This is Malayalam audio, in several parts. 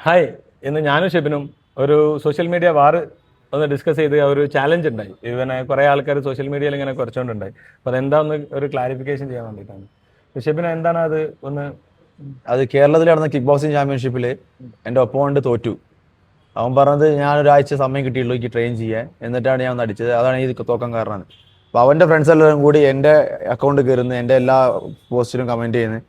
ഹായ്, ഇന്ന് ഞാനും ഷെബിനും ഒരു സോഷ്യൽ മീഡിയ വാർ ഒന്ന് ഡിസ്കസ് ചെയ്ത് ഒരു ചാലഞ്ച് ഉണ്ടായി. ഇവനെ കുറേ ആൾക്കാർ സോഷ്യൽ മീഡിയയിൽ ഇങ്ങനെ കുറച്ചുകൊണ്ടുണ്ടായി. അപ്പോൾ അതെന്താന്ന് ഒരു ക്ലാരിഫിക്കേഷൻ ചെയ്യാൻ വേണ്ടിയിട്ടാണ്. ഷെബിന് എന്താണ് അത് ഒന്ന്? അത് കേരളത്തിൽ നടന്ന കിക്ക് ബോക്സിംഗ് ചാമ്പ്യൻഷിപ്പിൽ എൻ്റെ ഒപ്പോണ്ട് തോറ്റു. അവൻ പറഞ്ഞത് ഞാൻ ഒരാഴ്ച സമയം കിട്ടിയുള്ളൂ എനിക്ക് ട്രെയിൻ ചെയ്യാൻ, എന്നിട്ടാണ് ഞാൻ ഒന്ന് അടിച്ചത്, അതാണ് ഈ തോക്കാൻ കാരണം. അപ്പോൾ അവൻ്റെ ഫ്രണ്ട്സ് എല്ലാവരും കൂടി എൻ്റെ അക്കൗണ്ട് കയറുന്നു, എൻ്റെ എല്ലാ പോസ്റ്റിലും കമൻറ്റ് ചെയ്യുന്നു,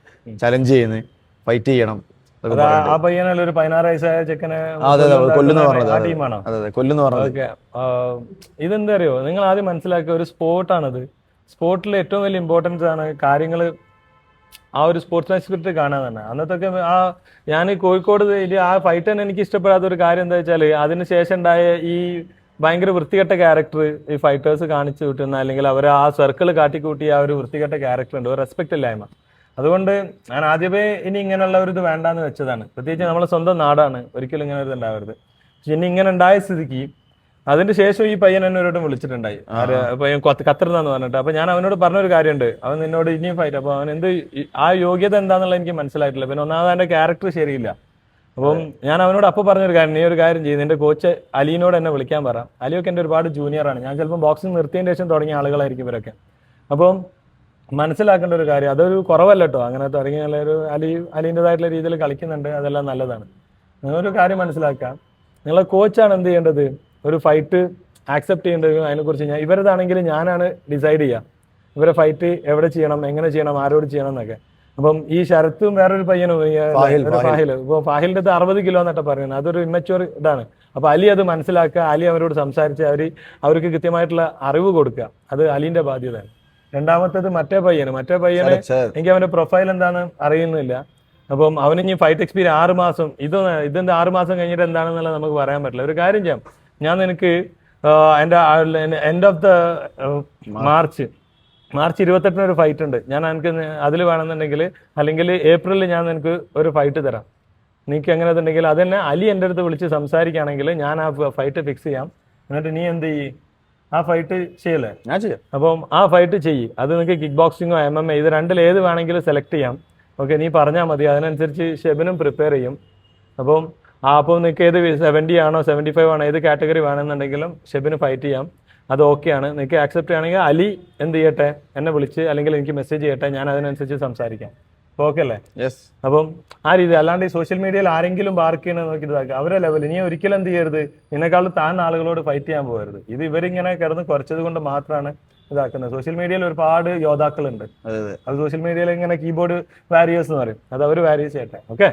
ചലഞ്ച് ചെയ്യുന്നു, ഫൈറ്റ് ചെയ്യണം. ആ പയ്യനല്ല ഒരു 16 വയസ്സായ ചെക്കനെ അതെ അതെ കൊല്ലുന്നു പറഞ്ഞത്. ആ ടീമാണോ? അതെ അതെ കൊല്ലുന്നു പറഞ്ഞത്. ഓക്കെ, ഇതെന്താ അറിയോ, നിങ്ങൾ ആദ്യം മനസ്സിലാക്കിയ ഒരു സ്പോർട്ടാണത്. സ്പോർട്ടിൽ ഏറ്റവും വലിയ ഇമ്പോർട്ടൻസ് ആണ് കാര്യങ്ങൾ, ആ ഒരു സ്പോർട്സ്മാൻ സ്പിരിറ്റ് കാണാൻ തന്നെ. അന്നത്തൊക്കെ ഞാൻ കോഴിക്കോട് ആ ഫൈറ്റ് തന്നെ എനിക്ക് ഇഷ്ടപ്പെടാത്ത ഒരു കാര്യം എന്താ വെച്ചാൽ, അതിനുശേഷം ഉണ്ടായ ഈ ഭയങ്കര വൃത്തികെട്ട ക്യാരക്ടർ ഈ ഫൈറ്റേഴ്സ് കാണിച്ചു കിട്ടുന്ന, അല്ലെങ്കിൽ അവർ ആ സർക്കിൾ കാട്ടിക്കൂട്ടി ആ ഒരു വൃത്തികെട്ട ക്യാരക്ടർ ഉണ്ട്, ഒരു റെസ്പെക്ട് ഇല്ലായ്മ. അതുകൊണ്ട് ഞാൻ ആദ്യമേ ഇനി ഇങ്ങനെയുള്ള ഒരു ഇത് വേണ്ടാന്ന് വെച്ചതാണ്. പ്രത്യേകിച്ച് നമ്മളെ സ്വന്തം നാടാണ്, ഒരിക്കലും ഇങ്ങനെ ഒരു ഇത് ഉണ്ടാവരുത്. പക്ഷെ ഇനി ഇങ്ങനെ ഉണ്ടായ സ്ഥിതിക്ക് അതിന് ശേഷം ഈ പയ്യൻ എന്നെ ഒരോട്ടും വിളിച്ചിട്ടുണ്ടായി, പയ്യൻ ഖത്തറിന്നാന്ന് പറഞ്ഞിട്ട്. അപ്പൊ ഞാൻ അവനോട് പറഞ്ഞൊരു കാര്യമുണ്ട്, അവൻ നിന്നോട് ഇനിയും ഫൈറ്റ്. അപ്പൊ അവൻ ആ യോഗ്യത എന്താണെന്നുള്ള എനിക്ക് മനസ്സിലായിട്ടില്ല. പിന്നെ ഒന്നാമത് അവന്റെ ക്യാരക്ടർ ശരിയില്ല. അപ്പം ഞാൻ അവനോട് അപ്പോൾ പറഞ്ഞൊരു കാര്യം, നീ ഒരു കാര്യം ചെയ്യും, നിന്റെ കോച്ച് അലീനോട് എന്നെ വിളിക്കാൻ പറ. അലിയൊക്കെ എൻ്റെ ഒരുപാട് ജൂനിയറാണ്, ഞാൻ ചിലപ്പോൾ ബോക്സിംഗ് നിർത്തിയതിന് ശേഷം തുടങ്ങിയ ആളുകളായിരിക്കും ഇവരൊക്കെ. അപ്പം മനസ്സിലാക്കേണ്ട ഒരു കാര്യം, അതൊരു കുറവല്ല കേട്ടോ. അങ്ങനെ തുടങ്ങിയ ഒരു അലീൻ്റെതായിട്ടുള്ള രീതിയിൽ കളിക്കുന്നുണ്ട്, അതെല്ലാം നല്ലതാണ്. നിങ്ങളൊരു കാര്യം മനസ്സിലാക്കാം, നിങ്ങളെ കോച്ചാണ് എന്ത് ചെയ്യേണ്ടത്, ഒരു ഫൈറ്റ് ആക്സെപ്റ്റ് ചെയ്യേണ്ടത്. അതിനെക്കുറിച്ച് ഇവരതാണെങ്കിൽ ഞാനാണ് ഡിസൈഡ് ചെയ്യുക, ഇവരെ ഫൈറ്റ് എവിടെ ചെയ്യണം, എങ്ങനെ ചെയ്യണം, ആരോട് ചെയ്യണം എന്നൊക്കെ. അപ്പം ഈ ശരത്തും വേറൊരു പയ്യനും ഫാഹിൽ, ഇപ്പോൾ ഫാഹിലിൻ്റെ 60 കിലോ എന്നിട്ട് പറയുന്നത്, അതൊരു ഇമ്മച്വർ ഇതാണ്. അപ്പോൾ അലി അത് മനസ്സിലാക്കുക, അലി അവരോട് സംസാരിച്ച് അവർക്ക് കൃത്യമായിട്ടുള്ള അറിവ് കൊടുക്കുക, അത് അലീൻ്റെ ബാധ്യതയാണ്. രണ്ടാമത്തേത് മറ്റേ പയ്യന് എനിക്ക് അവന്റെ പ്രൊഫൈൽ എന്താണെന്ന് അറിയുന്നില്ല. അപ്പം അവന് ഇനി ഫൈറ്റ് എക്സ്പീരിയൻസ് 6 മാസം, ഇതെന്താ 6 മാസം കഴിഞ്ഞിട്ട് എന്താണെന്നുള്ളത് നമുക്ക് പറയാൻ പറ്റില്ല. ഒരു കാര്യം ചെയ്യാം, ഞാൻ നിനക്ക് എൻ്റെ എൻഡ് ഓഫ് ദ മാർച്ച് 28 ഒരു ഫൈറ്റ് ഉണ്ട്, ഞാൻ എനിക്ക് അതിൽ വേണമെന്നുണ്ടെങ്കിൽ, അല്ലെങ്കിൽ ഏപ്രിലിൽ ഞാൻ നിനക്ക് ഒരു ഫൈറ്റ് തരാം. നിനക്ക് എങ്ങനെ ഉണ്ടെങ്കിൽ അത് തന്നെ അലി എൻ്റെ അടുത്ത് വിളിച്ച് സംസാരിക്കുകയാണെങ്കിൽ ഞാൻ ആ ഫൈറ്റ് ഫിക്സ് ചെയ്യാം. എന്നിട്ട് നീ എന്ത് ചെയ്യും, ആ ഫൈറ്റ് ചെയ്യല്ലേ? ഞാൻ ചെയ്യാം. അപ്പം ആ ഫൈറ്റ് ചെയ്യ്. അത് നിങ്ങൾക്ക് കിക്ക് ബോക്സിങ്ങോ MMA ഇത് രണ്ടിൽ ഏത് വേണമെങ്കിലും സെലക്ട് ചെയ്യാം. ഓക്കെ, നീ പറഞ്ഞാൽ മതി, അതിനനുസരിച്ച് ഷെബിനും പ്രിപ്പയർ ചെയ്യും. അപ്പം നിങ്ങൾക്ക് ഏത് 70 ആണോ 75 ആണോ ഏത് കാറ്റഗറി വേണമെന്നുണ്ടെങ്കിലും ഷെബിന് ഫൈറ്റ് ചെയ്യാം, അത് ഓക്കെയാണ്. നിങ്ങൾക്ക് ആക്സെപ്റ്റ് ചെയ്യണമെങ്കിൽ അലി എന്ത് ചെയ്യട്ടെ, എന്നെ വിളിച്ച് അല്ലെങ്കിൽ എനിക്ക് മെസ്സേജ് ചെയ്യട്ടെ, ഞാൻ അതിനനുസരിച്ച് സംസാരിക്കാം. ഓക്കെ അല്ലേ? യെസ്. അപ്പം ആ രീതി, അല്ലാണ്ട് ഈ സോഷ്യൽ മീഡിയയിൽ ആരെങ്കിലും ബാർക്ക് ചെയ്യണമെന്ന് നോക്കി ഇതാക്കുക, അവരെ ലെവൽ നീ ഒരിക്കലും എന്ത് ചെയ്യരുത്, നിന്നെക്കാളും താഴ്ന്ന ആളുകളോട് ഫൈറ്റ് ചെയ്യാൻ പോകരുത്. ഇത് ഇവരിങ്ങനെ കിടന്ന് കുറച്ചത് കൊണ്ട് മാത്രമാണ് ഇതാക്കുന്നത്. സോഷ്യൽ മീഡിയയിൽ ഒരുപാട് യോദ്ധാക്കളുണ്ട്, അത് സോഷ്യൽ മീഡിയയിൽ ഇങ്ങനെ കീബോർഡ് വാരിയേഴ്സ് എന്ന് പറയും, അത് അവർ വാരിയേഴ്സ് ചെയ്യട്ടെ. ഓക്കെ.